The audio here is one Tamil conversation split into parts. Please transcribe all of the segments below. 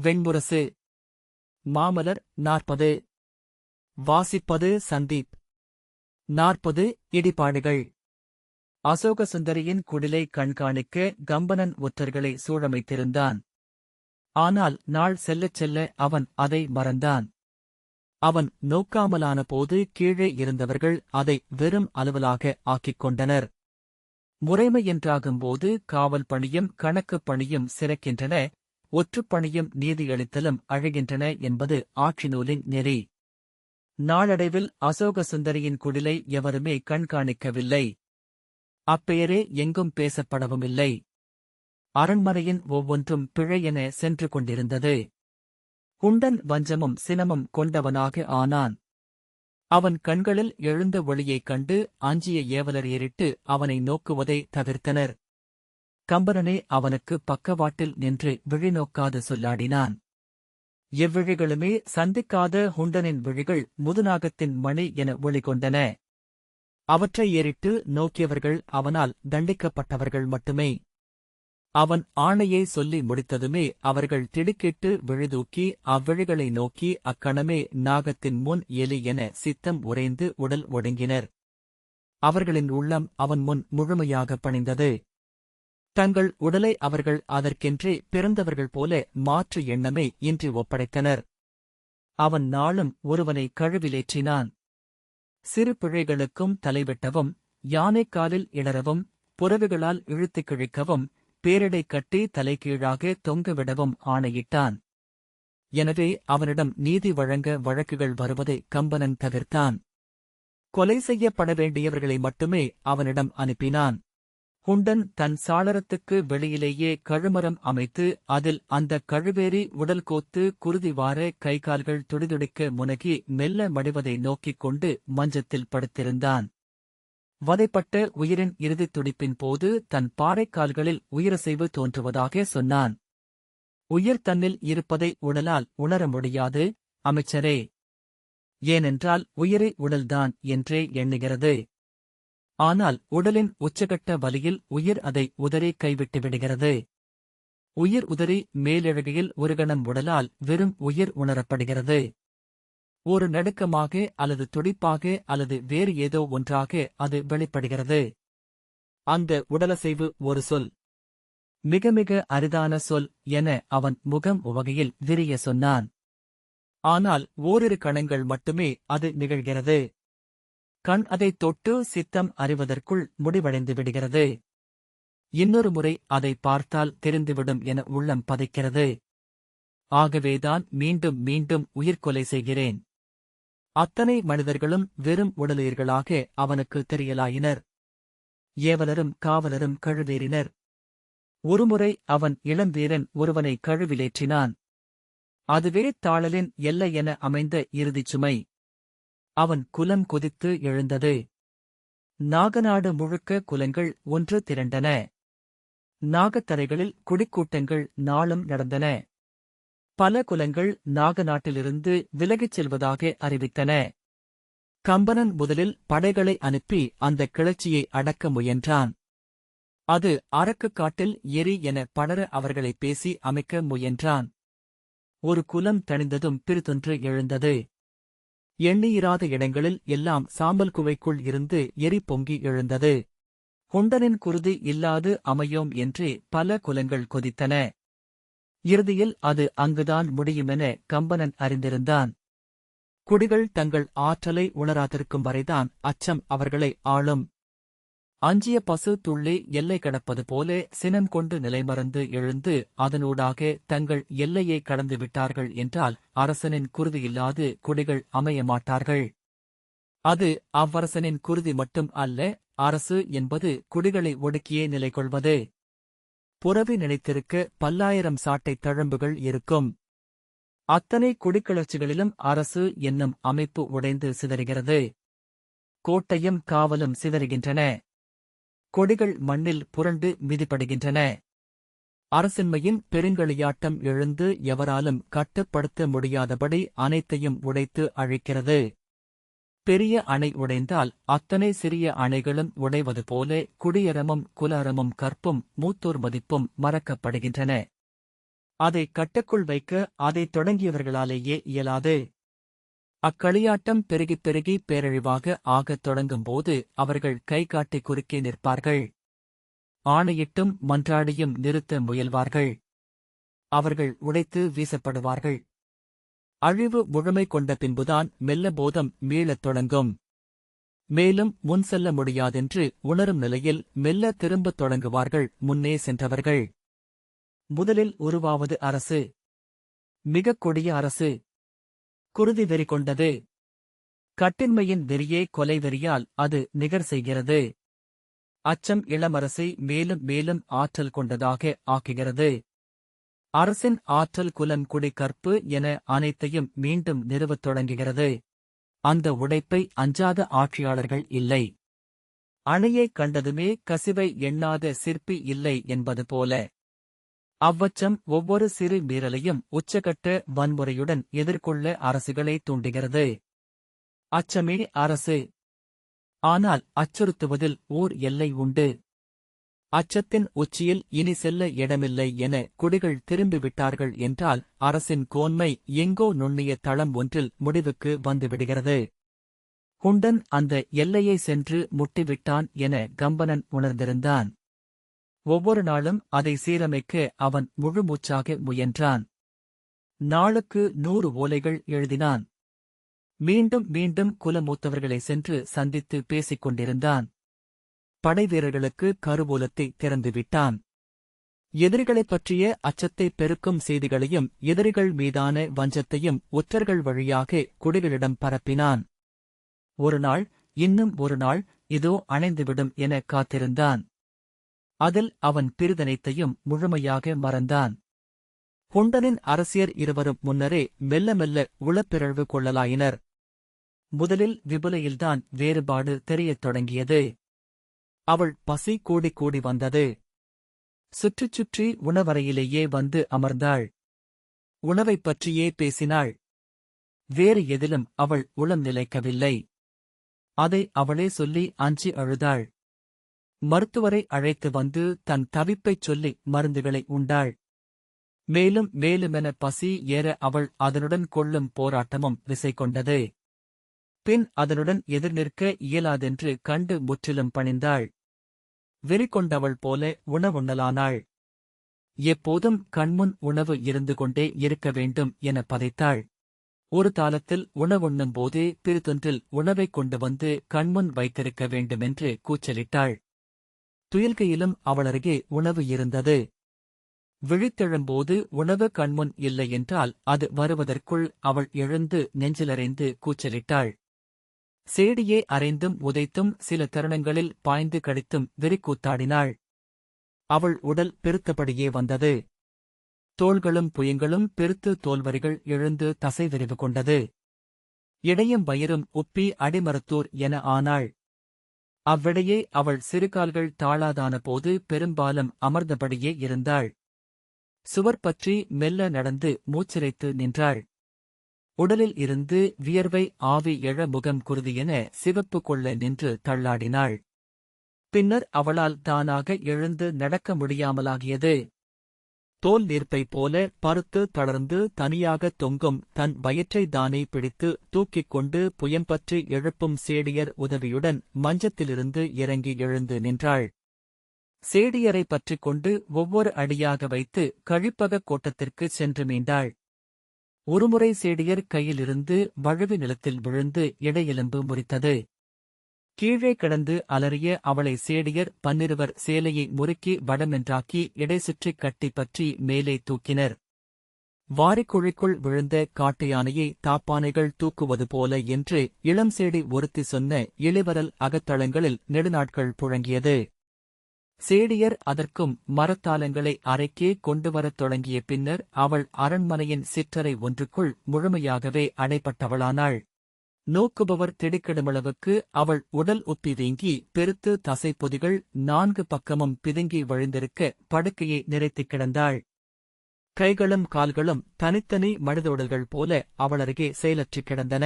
வெண்முரசு. மாமலர் 40. வாசிப்பது சந்தீப். 40 இடிபாடுகள். அசோக சுந்தரியின் குடிலை கண்காணிக்க கம்பனன் ஒற்றர்களை சூழமைத்திருந்தான். ஆனால் நாள் செல்லச் செல்ல அவன் அதை மறந்தான். அவன் நோக்காமலான போது கீழே இருந்தவர்கள் அதை வெறும் அலுவலாக ஆக்கிக் கொண்டனர். முறைமை என்றாகும்போது காவல் பணியும் கணக்குப் பணியும் சிறக்கின்றன, ஒற்றுப் பணியும் நீதியளித்தலும் அழைகின்றன என்பது ஆட்சி நூலின் நெறி. நாளடைவில் அசோக சுந்தரியின் குடிலை எவருமே கண்காணிக்கவில்லை. அப்பெயரே எங்கும் பேசப்படவுமில்லை. அரண்மனையின் ஒவ்வொன்றும் பிழை என சென்று கொண்டிருந்தது. குண்டன் வஞ்சமும் சினமும் கொண்டவனாக ஆனான். அவன் கண்களில் எழுந்த ஒளியைக் கண்டு அஞ்சிய ஏவலர் ஏறிட்டு அவனை நோக்குவதை தவிர்த்தனர். கம்பனனே அவனுக்கு பக்கவாட்டில் நின்று விழிநோக்காது சொல்லாடினான். எவ்விழிகளுமே சந்திக்காத குண்டனின் விழிகள் முதுநாகத்தின் மணி என ஒளிகொண்டன. அவற்றை ஏறிட்டு நோக்கியவர்கள் அவனால் தண்டிக்கப்பட்டவர்கள் மட்டுமே. அவன் ஆணையை சொல்லி முடித்ததுமே அவர்கள் திடுக்கிட்டு விழிதூக்கி அவ்விழிகளை நோக்கி அக்கணமே நாகத்தின் முன் எலி என சித்தம் உறைந்து உடல் ஒடுங்கினர். அவர்களின் உள்ளம் அவன் முன் முழுமையாக பணிந்தது. தங்கள் உடலை அவர்கள் அதற்கென்றே பிறந்தவர்கள் போல மாற்று எண்ணமே இன்றி ஒப்படைத்தனர். அவன் நாளும் ஒருவனை கழுவிலேற்றினான். சிறு பிழைகளுக்கும் தலைவெட்டவும், யானைக்காலில் இடறவும், புறவுகளால் இழுத்துக் கிழிக்கவும், பேரிடை கட்டி தலைகீழாக தொங்கவிடவும் ஆணையிட்டான். எனவே அவனிடம் நீதி வழங்க வழக்குகள் வருவதை கம்பனன் தவிர்த்தான். கொலை செய்யப்பட வேண்டியவர்களை மட்டுமே அவனிடம் அனுப்பினான். குண்டன் தன் சாளரத்துக்கு வெளியிலேயே கழுமரம் அமைத்து அதில் அந்த கழுவேறி உடல் கோத்து குருதி வார கைகால்கள் துடிதுடிக்க முனகி மெல்ல மடிவதை நோக்கிக் கொண்டு மஞ்சத்தில் படுத்திருந்தான். வதைப்பட்ட உயிரின் இறுதித் துடிப்பின் போது தன் பாறைக்கால்களில் உயிரசைவு தோன்றுவதாக சொன்னான். உயிர் தன்னில் இருப்பதை உடலால் உணர முடியாது அமைச்சரே. ஏனென்றால் உயிரை உடல்தான் என்றே எண்ணுகிறது. ஆனால் உடலின் உச்சகட்ட வலியில் உயிர் அதை உதறி கைவிட்டு விடுகிறது. உயிர் உதறி மேலெழுகையில் ஒரு கணம் உடலால் வெறும் உயிர் உணரப்படுகிறது. ஒரு நடுக்கமாக அல்லது துடிப்பாக அல்லது வேறு ஏதோ ஒன்றாக அது வெளிப்படுகிறது. அந்த உடலசைவு ஒரு சொல். மிக மிக அரிதான சொல் என அவன் முகம் உவகையில் விரிய சொன்னான். ஆனால் ஓரிரு கணங்கள் மட்டுமே அது நிகழ்கிறது. கண் அதைத் தொட்டு சித்தம் அறிவதற்குள் முடிவடைந்து விடுகிறது. இன்னொரு முறை அதை பார்த்தால் தெரிந்துவிடும் என உள்ளம் பதைக்கிறது. ஆகவேதான் மீண்டும் மீண்டும் உயிர்கொலை செய்கிறேன். அத்தனை மனிதர்களும் வெறும் உடலுயிர்களாக அவனுக்கு தெரியலாயினர். ஏவலரும் காவலரும் கழுவேறினர். ஒருமுறை அவன் இளம்பீரன் ஒருவனை கழுவிலேற்றினான். அதுவே தாளலின் எல்லை என அமைந்த இறுதிச் சுமை. அவன் குலம் கொதித்து எழுந்தது. நாகநாடு முழுக்க குலங்கள் ஒன்று திரண்டன. நாகத்தரைகளில் குடிக்கூட்டங்கள் நாளும் நடந்தன. பல குலங்கள் நாகநாட்டிலிருந்து விலகிச் செல்வதாக அறிவித்தன. கம்பனன் முதலில் படைகளை அனுப்பி அந்த கிளர்ச்சியை அடக்க முயன்றான். அது அரக்குக் காட்டில் எரி என படர அவர்களை பேசி அமைக்க முயன்றான். ஒரு குலம் தணிந்ததும் பிறிதொன்று எழுந்தது. எண்ணியிராத இடங்களில் எல்லாம் சாம்பல் குவைக்குள் இருந்து எரி பொங்கி எழுந்தது. குண்டனின் குருதி இல்லாது அமையோம் என்றே பல குலங்கள் கொதித்தன. இறுதியில் அது அங்குதான் முடியுமென கம்பனன் அறிந்திருந்தான். குடிகள் தங்கள் ஆற்றலை உணராதிருக்கும் வரைதான் அச்சம் அவர்களை ஆளும். அஞ்சிய பசு துள்ளி எல்லை கடப்பது போல சினம் கொண்டு நிலைமறந்து எழுந்து அதனூடாக தங்கள் எல்லையை கடந்து விட்டார்கள் என்றால் அரசனின் குருதியில்லாது குடிகள் அமைய மாட்டார்கள். அது அவ்வரசனின் குருதி மட்டும் அல்ல, அரசு என்பது குடிகளை ஒடுக்கியே நிலை கொள்வது. புரவி நினைத்திருக்க பல்லாயிரம் சாட்டைத் தழம்புகள் இருக்கும். அத்தனை குடிக்கிளர்ச்சிகளிலும் அரசு என்னும் அமைப்பு உடைந்து சிதறுகிறது. கோட்டையும் காவலும் சிதறுகின்றன. கொடிகள் மண்ணில் புரண்டு மிதிப்படுகின்றன. அரசின்மையின் பெருங்களியாட்டம் எழுந்து எவராலும் கட்டுப்படுத்த முடியாதபடி அனைத்தையும் உடைத்து அழிக்கிறது. பெரிய அணை உடைந்தால் அத்தனை சிறிய அணைகளும் உடைவது போல குடியறமும் குல அறமும் கற்பும் மூத்தோர் மதிப்பும் மறக்கப்படுகின்றன. அதை கட்டுக்குள் வைக்க அதைத் தொடங்கியவர்களாலேயே இயலாது. அக்களியாட்டம் பெருகிப் பெருகி பேரழிவாக ஆகத் தொடங்கும்போது அவர்கள் கைகாட்டி குறுக்கே நிற்பார்கள். ஆணையிட்டும் மன்றாடியும் நிறுத்த முயல்வார்கள். அவர்கள் உடைத்து வீசப்படுவார்கள். அழிவு முழுமை கொண்ட பின்புதான் மெல்ல போதம் மீளத் தொடங்கும். மேலும் முன் செல்ல முடியாதென்று உணரும் நிலையில் மெல்ல திரும்பத் தொடங்குவார்கள் முன்னே சென்றவர்கள். முதலில் உருவாவது அரசு. மிகக் கொடிய அரசு. குருதி வெறி கொண்டது. கட்டின்மையின் வெறியே கொலை வெறியால் அது நிகர் செய்கிறது. அச்சம் இளமரசை மேலும் மேலும் ஆற்றல் கொண்டதாக ஆக்குகிறது. அரசின் ஆற்றல் குலம் குடி கற்பு என அனைத்தையும் மீண்டும் நிறுவத் தொடங்குகிறது. அந்த உடைப்பை அஞ்சாத ஆட்சியாளர்கள் இல்லை. அணையைக் கண்டதுமே கசிவை எண்ணாத சிற்பி இல்லை என்பது போல. அவ்வச்சம் ஒவ்வொரு சிறு மீறலையும் உச்சகட்ட வன்முறையுடன் எதிர்கொள்ள அரசுகளை தூண்டுகிறது. அச்சமே அரசு. ஆனால் அச்சுறுத்துவதில் ஓர் எல்லை உண்டு. அச்சத்தின் உச்சியில் இனி செல்ல இடமில்லை என குடிகள் திரும்பிவிட்டார்கள் என்றால் அரசின் கோன்மை எங்கோ நுண்ணிய தளம் ஒன்றில் முடிவுக்கு வந்துவிடுகிறது. குண்டன் அந்த எல்லையை சென்று முட்டிவிட்டான் என கம்பனன் உணர்ந்திருந்தான். ஒவ்வொரு நாளும் அதை சீரமைக்க அவன் முழுமூச்சாக முயன்றான். நாளுக்கு 100 ஓலைகள் எழுதினான். மீண்டும் மீண்டும் குலமூத்தவர்களை சென்று சந்தித்து பேசிக் கொண்டிருந்தான். படைவீரர்களுக்கு கருவூலத்தை திறந்துவிட்டான். எதிரிகளைப் பற்றிய அச்சத்தை பெருக்கும் செய்திகளையும் எதிரிகள் மீதான வஞ்சத்தையும் ஒற்றர்கள் வழியாக குடிகளிடம் பரப்பினான். ஒரு நாள், இன்னும் ஒரு நாள், இதோ அணைந்துவிடும் என காத்திருந்தான். அதில் அவன் பிரிதனைத்தையும் முழுமையாக மறந்தான். குண்டனின் அரசியர் இருவரும் முன்னரே மெல்ல மெல்ல உளப்பிறழ்வு கொள்ளலாயினர். முதலில் விபுலையில்தான் வேறுபாடு தெரியத் தொடங்கியது. அவள் பசி கூடி கூடி வந்தது. சுற்றிச் சுற்றி உணவறையிலேயே வந்து அமர்ந்தாள். உணவைப் பற்றியே பேசினாள். வேறு எதிலும் அவள் உளம் நிலைக்கவில்லை. அதை அவளே சொல்லி அஞ்சி அழுதாள். மருத்துவரை அழைத்து வந்து தன் தவிப்பைச் சொல்லி மருந்துகளை உண்டாள். மேலும் மேலுமென பசி ஏற அவள் அதனுடன் கொள்ளும் போராட்டமும் விசை கொண்டது. பின் அதனுடன் எதிர்நிற்க இயலாதென்று கண்டு முற்றிலும் பணிந்தாள். வெறிகொண்டவள் போல உணவுண்ணலானாள். எப்போதும் கண்முன் உணவு இருந்து கொண்டே இருக்க வேண்டும் என பதைத்தாள். ஒரு காலத்தில் உணவுண்ணும் போதே பிரிதொன்றில் உணவைக் கொண்டு வந்து கண்முன் வைத்திருக்க வேண்டுமென்று கூச்சலிட்டாள். துயில்கையிலும் அவளருகே உணவு இருந்தது. விழித்தெழும்போது உணவு கண்முன் இல்லையென்றால் அது வருவதற்குள் அவள் எழுந்து நெஞ்சிலறைந்து கூச்சலிட்டாள். சேடியே அறைந்தும் உதைத்தும் சில தருணங்களில் பாய்ந்து கடித்தும் வெறிக்கூத்தாடினாள். அவள் உடல் பெருத்தபடியே வந்தது. தோள்களும் புயங்களும் பெருத்து தோல்வரிகள் எழுந்து தசைவிரிவு கொண்டது. இடையும் வயிறும் உப்பி அடிமரத்தூர் என ஆனாள். அவ்விடையே அவள் சிறுகால்கள் தாழாதான போது பெரும்பாலும் அமர்ந்தபடியே இருந்தாள். சுவர் பற்றி மெல்ல நடந்து மூச்சிரைத்து நின்றாள். உடலில் இருந்து வியர்வை ஆவி எழ முகம் குருதியென சிவப்பு கொள்ள நின்று தள்ளாடினாள். பின்னர் அவளால் தானாக எழுந்து நடக்க முடியாமலாகியது. தோல் நீர்ப்பைப் போல பருத்து தளர்ந்து தனியாகத் தொங்கும் தன் வயிற்றைத் தானே பிடித்து தூக்கிக் கொண்டு புயம்பற்றி எழுப்பும் சேடியர் உதவியுடன் மஞ்சத்திலிருந்து இறங்கி எழுந்து நின்றாள். சேடியரை பற்றிக் கொண்டு ஒவ்வொரு அடியாக வைத்து கழிப்பகக் கோட்டத்திற்குச் சென்று மீண்டாள். ஒருமுறை சேடியர் கையிலிருந்து வழுவி நிலத்தில் விழுந்து இடையெலும்பு முறித்தது. கீழே கிடந்து அலறிய அவளை சேடியர் பன்னிருவர் சேலையை முறுக்கி வடமென்றாக்கி இடை சுற்றிக் கட்டி பற்றி மேலே தூக்கினர். வாரிக்குழிக்குள் விழுந்த காட்டு யானையை தாப்பானைகள் தூக்குவது போல என்று இளம் சேடி ஒருத்தி சொன்ன இளிவரல் அகத்தளங்களில் நெடுநாட்கள் புழங்கியது. சேடியர் அதற்கும் மரத்தாலங்களை அறைக்கே கொண்டுவரத் தொடங்கிய பின்னர் அவள் அரண்மனையின் சிற்றறை ஒன்றுக்குள் முழுமையாகவே அடைப்பட்டவளானாள். நோக்குபவர் திடுக்கிடுமளவுக்கு அவள் உடல் உப்பி வீங்கி பெருத்து தசைப்பொதிகள் 4 பக்கமும் பிதுங்கி வழிந்திருக்க படுக்கையை நிறைத்துக் கிடந்தாள். கைகளும் கால்களும் தனித்தனி மனிதோடல்கள் போல அவளருகே செயலற்றிக் கிடந்தன.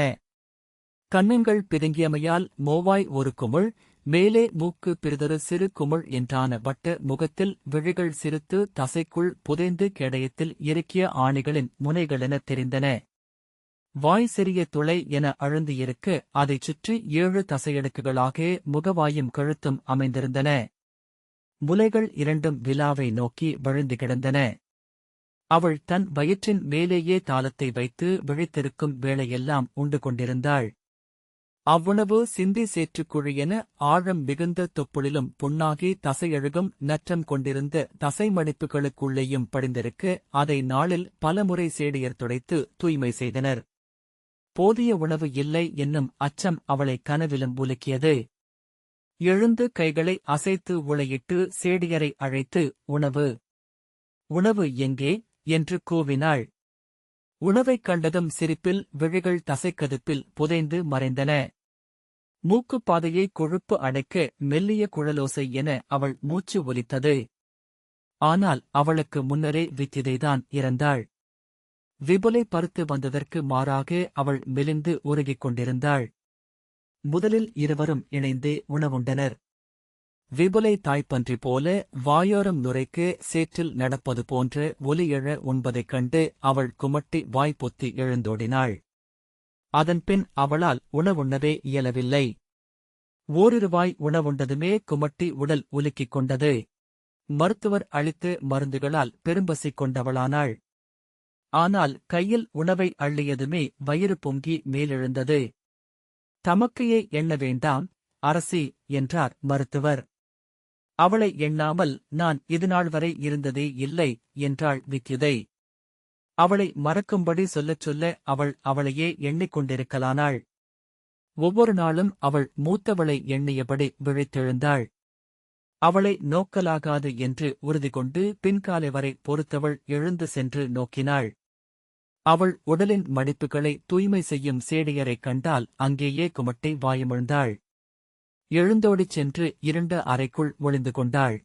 கன்னங்கள் பிதுங்கியமையால் மோவாய் ஒரு குமிழ், மேலே மூக்கு பிறிதொரு சிறு குமிழ் என்றான வட்ட முகத்தில் விழிகள் சிறுத்து தசைக்குள் புதைந்து கேடயத்தில் இறுக்கிய ஆணிகளின் முனைகளெனத் தெரிந்தன. வாய் சிறிய துளை என அழுந்தியிருக்க அதைச் சுற்றி 7 தசையடுக்குகளாக முகவாயும் கழுத்தும் அமைந்திருந்தன. முலைகள் இரண்டும் விலாவை நோக்கி வழிந்து கிடந்தன. அவள் தன் வயிற்றின் மேலேயே தாளத்தை வைத்து விழித்திருக்கும் வேளையெல்லாம் உண்டு கொண்டிருந்தாள். அவ்வுணவு சிந்தி சேற்றுக்குழியென ஆழம் மிகுந்த தொப்புளிலும் புண்ணாகி தசையழுகும் நற்றம் கொண்டிருந்த தசைமடிப்புகளுக்குள்ளேயும் படிந்திருக்க அதை நாளில் பலமுறை சேடியர் துடைத்து தூய்மை செய்தனர். போதிய உணவு இல்லை என்னும் அச்சம் அவளை கனவிலும் உலுக்கியது. எழுந்து கைகளை அசைத்து உளையிட்டு சேடியரை அழைத்து, உணவு, உணவு எங்கே என்று கூவினாள். உணவைக் கண்டதும் சிரிப்பில் விழிகள் தசைக்கதுப்பில் புதைந்து மறைந்தன. மூக்குப்பாதையை கொழுப்பு அடைக்க மெல்லிய குழலோசை என அவள் மூச்சு ஒலித்தது. ஆனால் அவளுக்கு முன்னரே வித்திதைதான் இறந்தாள். விபுலை பருத்து வந்ததற்கு மாறாக அவள் மெலிந்து உருகிக் கொண்டிருந்தாள். முதலில் இருவரும் இணைந்தே உணவுண்டனர். விபுலை தாய்ப்பன்றி போல வாயோரம் நுரைக்க சேற்றில் நடப்பது போன்ற ஒலி எழ உண்பதைக் கண்டு அவள் குமட்டி வாய்ப்பொத்தி எழுந்தோடினாள். அதன்பின் அவளால் உணவுண்ணவே இயலவில்லை. ஓரிருவாய் உணவுண்டதுமே குமட்டி உடல் உலுக்கிக் கொண்டது. மருத்துவர் அளித்த மருந்துகளால் பெரும்பசி கொண்டவளானாள். ஆனால் கையில் உணவை அள்ளியதுமே வயிறு பொங்கி மேலெழுந்தது. தமக்கையே எண்ண வேண்டாம் அரசி என்றார் மருத்துவர். அவளை எண்ணாமல் நான் இதுநாள் வரை இருந்ததே இல்லை என்றாள் வித்யுதை. அவளை மறக்கும்படி சொல்லச் சொல்ல அவள் அவளையே எண்ணிக் கொண்டிருக்கலானாள். ஒவ்வொரு நாளும் அவள் மூத்தவளை எண்ணியபடி விழித்தெழுந்தாள். அவளை நோக்கலாகாது என்று உறுதி கொண்டு பின்காலை வரை பொறுத்தவள் எழுந்து சென்று நோக்கினாள். அவள் உடலின் மடிப்புகளை தூய்மை செய்யும் சேடியரைக் கண்டால் அங்கேயே குமட்டை வாயுமிழ்ந்தாள். எழுந்தோடிச் சென்று இருண்ட அறைக்குள் ஒளிந்து கொண்டாள்.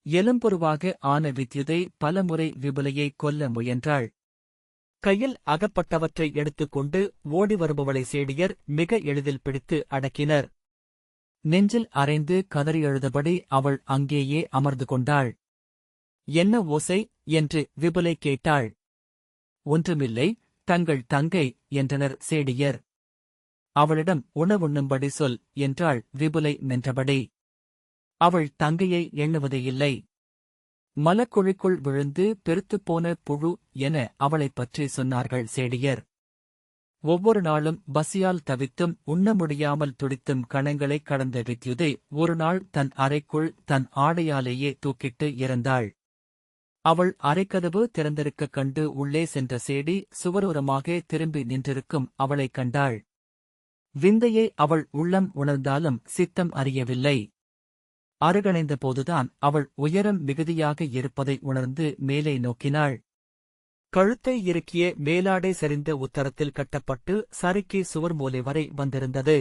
எலும்புருவாக ஆன வித்யுதை பலமுறை விபுலையை கொல்ல முயன்றாள். கையில் அகப்பட்டவற்றை எடுத்துக்கொண்டு ஓடி வருபவளை சேடியர் மிக எளிதில் பிடித்து அடக்கினர். நெஞ்சில் அரைந்து கதறி எழுதபடி அவள் அங்கேயே அமர்ந்து கொண்டாள். என்ன ஓசை என்று விபுலை கேட்டாள். ஒன்றுமில்லை, தங்கள் தங்கை என்றனர் சேடியர். அவளிடம் உணவுண்ணும்படி சொல் என்றாள் விபுலை மென்றபடி. அவள் தங்கையை எண்ணுவதே இல்லை. மலக்குழிக்குள் விழுந்து பெருத்துப்போன புழு என அவளைப் பற்றி சொன்னார்கள் சேடியர். ஒவ்வொரு நாளும் பசியால் தவித்தும் உண்ண முடியாமல் துடித்தும் கணங்களை கடந்த வித்யுதை ஒருநாள் தன் அறைக்குள் தன் ஆடையாலேயே தூக்கிட்டு இறந்தாள். அவள் அறைக்கதவு திறந்திருக்கக் கண்டு உள்ளே சென்ற சேடி சுவரோரமாக திரும்பி நின்றிருக்கும் அவளைக் கண்டாள். விந்தையை அவள் உள்ளம் உணர்ந்தாலும் சித்தம் அறியவில்லை. அருகணைந்த போதுதான் அவள் உயரம் மிகுதியாக இருப்பதை உணர்ந்து மேலே நோக்கினாள். கழுத்தை இறுக்கிய மேலாடை சரிந்த உத்தரத்தில் கட்டப்பட்டு சறுக்கி சுவர் மூலை வரை வந்திருந்தது.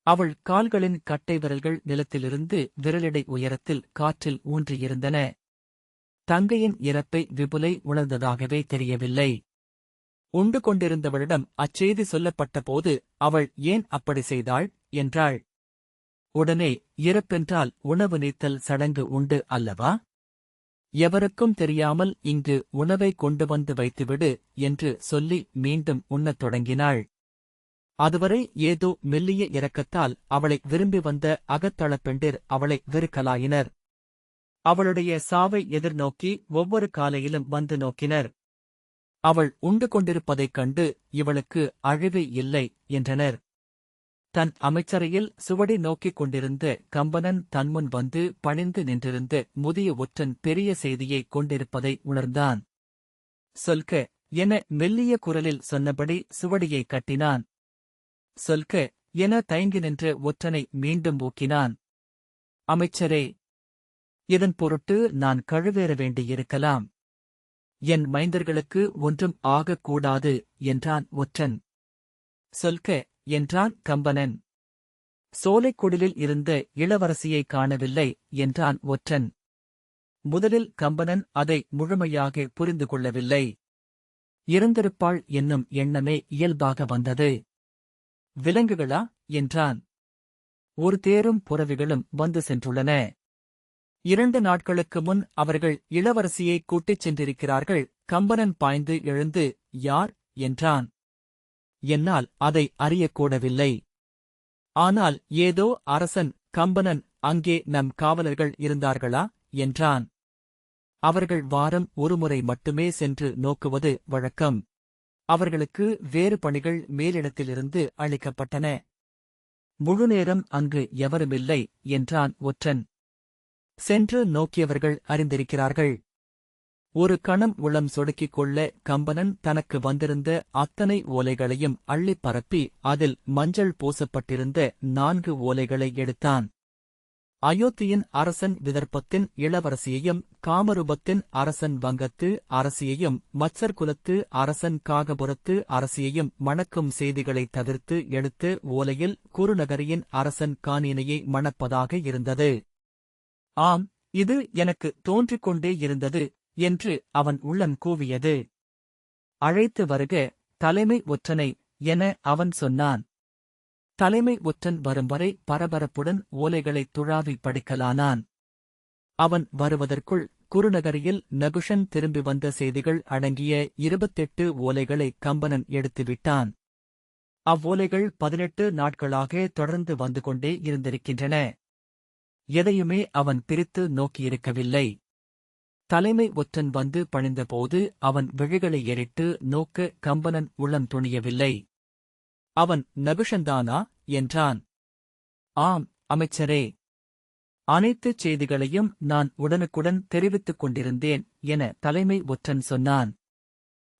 அவள் கால்களின் கட்டை விரல்கள் நிலத்திலிருந்து விரலிடை உயரத்தில் காற்றில் ஊன்றியிருந்தன. தங்கையின் இறப்பை விபுலை உணர்ந்ததாகவே தெரியவில்லை. உண்டு கொண்டிருந்தவளிடம் அச்செய்தி சொல்லப்பட்ட போது அவள் ஏன் அப்படி செய்தாள் என்றாள். உடனே இறப்பென்றால் உணவு நீத்தல் சடங்கு உண்டு அல்லவா? எவருக்கும் தெரியாமல் இங்கு உணவை கொண்டு வந்து வைத்துவிடு என்று சொல்லி மீண்டும் உண்ணத் தொடங்கினாள். அதுவரை ஏதோ மெல்லிய இரக்கத்தால் அவளை விரும்பி வந்த அகத்தளப் பெண்டிர் அவளை வெறுக்கலாயினர். அவளுடைய சாவை எதிர்நோக்கி ஒவ்வொரு காலையிலும் வந்து நோக்கினர். அவள் உண்டு கொண்டிருப்பதைக் கண்டு இவளுக்கு அழிவு இல்லை என்றனர். தன் அமைச்சரையில் சுவடி நோக்கிக் கொண்டிருந்த கம்பனன் தன்முன் வந்து பணிந்து நின்றிருந்த முதிய ஒற்றன் பெரிய செய்தியைக் கொண்டிருப்பதை உணர்ந்தான். சொல்க என மெல்லிய குரலில் சொன்னபடி சுவடியை கட்டினான். சொல்க என தயங்கி நின்ற ஒற்றனை மீண்டும் ஊக்கினான். அமைச்சரே, இதன் பொருட்டு நான் கழுவேற வேண்டியிருக்கலாம். என் மைந்தர்களுக்கு ஒன்றும் ஆகக்கூடாது என்றான் ஒற்றன். சொல்க என்றான் கம்பனன். சோலைக்குடிலில் இருந்த இளவரசியைக் காணவில்லை என்றான் ஒற்றன். முதலில் கம்பனன் அதை முழுமையாக புரிந்து கொள்ளவில்லை. இறந்திருப்பாள் என்னும் எண்ணமே இயல்பாக வந்தது. விலங்குகளா என்றான். ஒரு தேரும் புறவிகளும் வந்து சென்றுள்ளன. 2 நாட்களுக்கு முன் அவர்கள் இளவரசியை கூட்டிச் சென்றிருக்கிறார்கள். கம்பனன் பாய்ந்து எழுந்து, யார் என்றான். என்னால் அதை அறியக்கூடவில்லை. ஆனால் ஏதோ அரசன். கம்பனன், அங்கே நம் காவலர்கள் இருந்தார்களா என்றான். அவர்கள் வாரம் ஒருமுறை மட்டுமே சென்று நோக்குவது வழக்கம். அவர்களுக்கு வேறு பணிகள் மேலிடத்திலிருந்து அளிக்கப்பட்டன. முழுநேரம் அங்கு எவருமில்லை என்றான் ஒற்றன். சென்று நோக்கியவர்கள் அறிந்திருக்கிறார்கள். ஒரு கணம் உளம் சொடுக்கிக் கொள்ள கம்பனன் தனக்கு வந்திருந்த அத்தனை ஓலைகளையும் அள்ளிப் பரப்பி அதில் மஞ்சள் பூசப்பட்டிருந்த 4 ஓலைகளை எடுத்தான். அயோத்தியின் அரசன் விதர்ப்பத்தின் இளவரசியையும் காமரூபத்தின் அரசன் வங்கத்து அரசியையும் மத்சர் குலத்து அரசன் காகபுரத்து அரசியையும் மணக்கும் செய்திகளைத் தவிர்த்து எடுத்து ஓலையில் குருநகரியின் அரசன் கானினையை மணப்பதாக இருந்தது. ஆம், இது எனக்கு தோன்றிக் கொண்டே இருந்தது என்று அவன் உள்ளம் கூவியது. அழைத்து வருக தலைமை ஒற்றனை என அவன் சொன்னான். தலைமை ஒற்றன் வரும் வரை பரபரப்புடன் ஓலைகளைத் துழாவி படிக்கலானான். அவன் வருவதற்குள் குருநகரியில் நகுஷன் திரும்பி வந்த செய்திகள் அடங்கிய 28 ஓலைகளை கம்பனன் எடுத்துவிட்டான். அவ்வோலைகள் 18 நாட்களாக தொடர்ந்து வந்து கொண்டே இருந்திருக்கின்றன. எதையுமே அவன் பிரித்து நோக்கியிருக்கவில்லை. தலைமை ஒற்றன் வந்து பணிந்தபோது அவன் விழிகளை எரிட்டு நோக்க கம்பனன் உள்ளம் துணியவில்லை. அவன், நகுஷன்தானா என்றான். ஆம் அமைச்சரே. அனைத்துச் செய்திகளையும் நான் உடனுக்குடன் தெரிவித்துக் கொண்டிருந்தேன் என தலைமை ஒற்றன் சொன்னான்.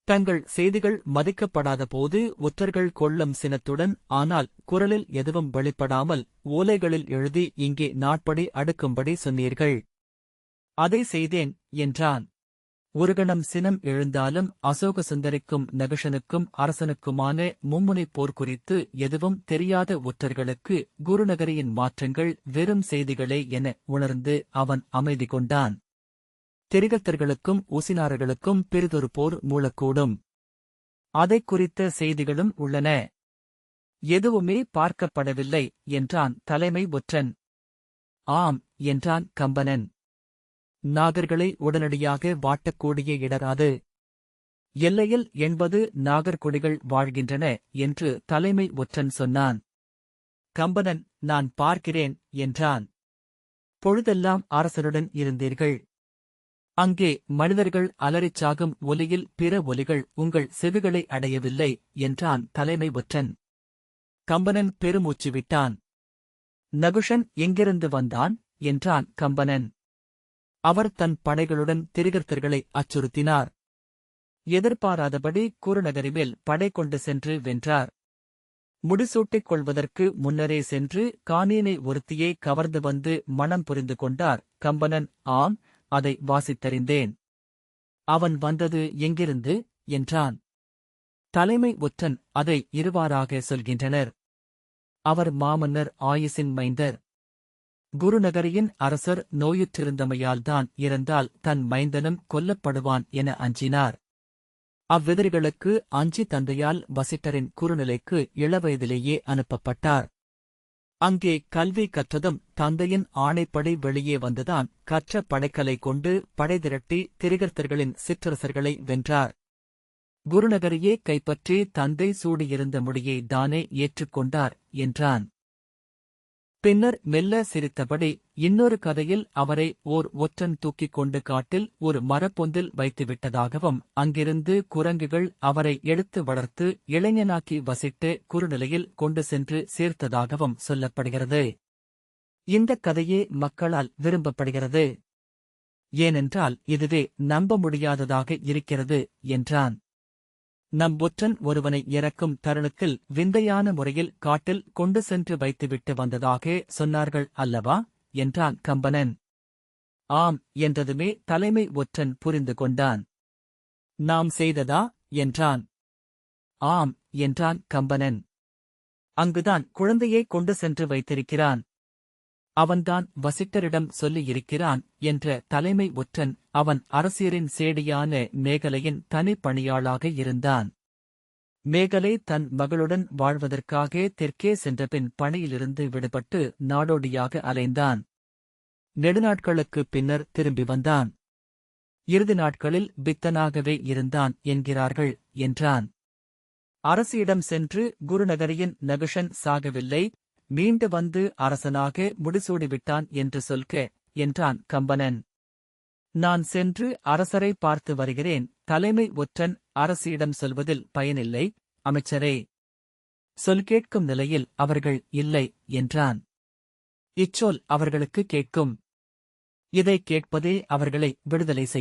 தங்கள் செய்திகள் மதிக்கப்படாதபோது ஒற்றர்கள் கொள்ளும் சினத்துடன், ஆனால் குரலில் எதுவும் வெளிப்படாமல் ஓலைகளில் எழுதி இங்கே நாட்படி அடுக்கும்படி சொன்னீர்கள். அதை செய்தேன் என்றான். ஒருகணம் சினம் எழுந்தாலும் அசோக சுந்தரிக்கும் நகுஷனுக்கும் அரசனுக்குமான மும்முனைப் போர் குறித்து எதுவும் தெரியாத ஒற்றர்களுக்கு குருநகரியின் மாற்றங்கள் வெறும் செய்திகளே என உணர்ந்து அவன் அமைதி கொண்டான். திரிகர்த்தர்களுக்கும் ஊசினார்களுக்கும் பெரிதொரு போர் மூளக்கூடும். அதைக் குறித்த செய்திகளும் உள்ளன. எதுவுமே பார்க்கப்படவில்லை என்றான் தலைமை ஒற்றன். ஆம் என்றான் கம்பனன். நாகர்களை உடனடியாக வாட்டக்கூடிய இடராது. எல்லையில் 80 நாகர்குடிகள் வாழ்கின்றன என்று தலைமை ஒற்றன் சொன்னான். கம்பனன், நான் பார்க்கிறேன் என்றான். பொழுதெல்லாம் அரசருடன் இருந்தீர்கள். அங்கே மனிதர்கள் அலறிச் சாகும் ஒலியில் பிற ஒலிகள் உங்கள் செவிகளை அடையவில்லை என்றான் தலைமை ஒற்றன். கம்பனன் பெருமூச்சு விட்டான். நகுஷன் எங்கிருந்து வந்தான் என்றான் கம்பனன். அவர் தன் படைகளுடன் திரிகர்த்தர்களை அச்சுறுத்தினார். எதிர்பாராதபடி குருநகரி மேல் படை கொண்டு சென்று வென்றார். முடிசூட்டிக் கொள்வதற்கு முன்னரே சென்று கானியனை ஒருத்தியை கவர்ந்து வந்து மணம் புரிந்து கொண்டார். கம்பனன், ஆம், அதை வாசித்தறிந்தேன். அவன் வந்தது எங்கிருந்து என்றான். தலைமை ஒற்றன், அதை இருவாறாக சொல்கின்றனர். அவர் மாமன்னர் ஆயுசின் மைந்தர். குருநகரியின் அரசர் நோயுற்றிருந்தமையால்தான் இறந்தால் தன் மைந்தனும் கொல்லப்படுவான் என அஞ்சினார். அவ்விதர்களுக்கு அஞ்சி தந்தையால் வசிட்டரின் குறுநிலைக்கு இளவயதிலேயே அனுப்பப்பட்டார். அங்கே கல்வி கற்றதும் தந்தையின் ஆணைப்படி வெளியே வந்துதான் கற்ற படைக்கலை கொண்டு படை திரட்டி திரிகர்த்தர்களின் சிற்றரசர்களை வென்றார். குருநகரையே கைப்பற்றி தந்தை சூடியிருந்த முடியை தானே ஏற்றுக்கொண்டார் என்றான். பின்னர் மெல்ல சிரித்தபடி, இன்னொரு கதையில் அவரை ஓர் ஒற்றன் தூக்கிக் கொண்டு காட்டில் ஒரு மரப்பொந்தில் வைத்துவிட்டதாகவும் அங்கிருந்து குரங்குகள் அவரை எடுத்து வளர்த்து இளைஞனாக்கி வசிட்டு குறுநிலையில் கொண்டு சென்று சேர்த்ததாகவும் சொல்லப்படுகிறது. இந்தக் கதையே மக்களால் விரும்பப்படுகிறது. ஏனென்றால் இதுவே நம்ப முடியாததாக இருக்கிறது என்றான். நம் ஒற்றன் ஒருவனை இறக்கும் தருணத்தில் விந்தையான முறையில் காட்டில் கொண்டு சென்று வைத்துவிட்டு வந்ததாக சொன்னார்கள் அல்லவா என்றான் கம்பனன். ஆம் என்றதுமே தலைமை ஒற்றன் புரிந்து கொண்டான். நாம் செய்ததா என்றான். ஆம் என்றான் கம்பனன். அங்குதான் குழந்தையை கொண்டு சென்று வைத்திருக்கிறான். அவன்தான் வசிட்டரிடம் சொல்லியிருக்கிறான் என்ற தலைமை ஒற்றன் அவன் அரசியரின் சேடியான மேகலையின் தனிப்பணியாளாக இருந்தான். மேகலை தன் மகளுடன் வாழ்வதற்காக தெற்கே சென்றபின் பணியிலிருந்து விடுபட்டு நாடோடியாக அலைந்தான். நெடுநாட்களுக்குப் பின்னர் திரும்பி வந்தான். இறுதி நாட்களில் பித்தனாகவே இருந்தான் என்கிறார்கள் என்றான். அரசியிடம் சென்று குருநகரியின் நகுஷன் சாகவில்லை, மீண்டு வந்து அரசனாக முடிசூடிவிட்டான் என்று சொல்க என்றான் கம்பனன். நான் சென்று அரசரை பார்த்து வருகிறேன். தலைமை ஒற்றன் அரசியிடம் சொல்வதில் பயனில்லை அமைச்சரே. சொல் கேட்கும் நிலையில் அவர்கள் இல்லை என்றான். இச்சொல் அவர்களுக்கு கேட்கும். இதைக் கேட்பதே அவர்களை விடுதலை செய்யும்.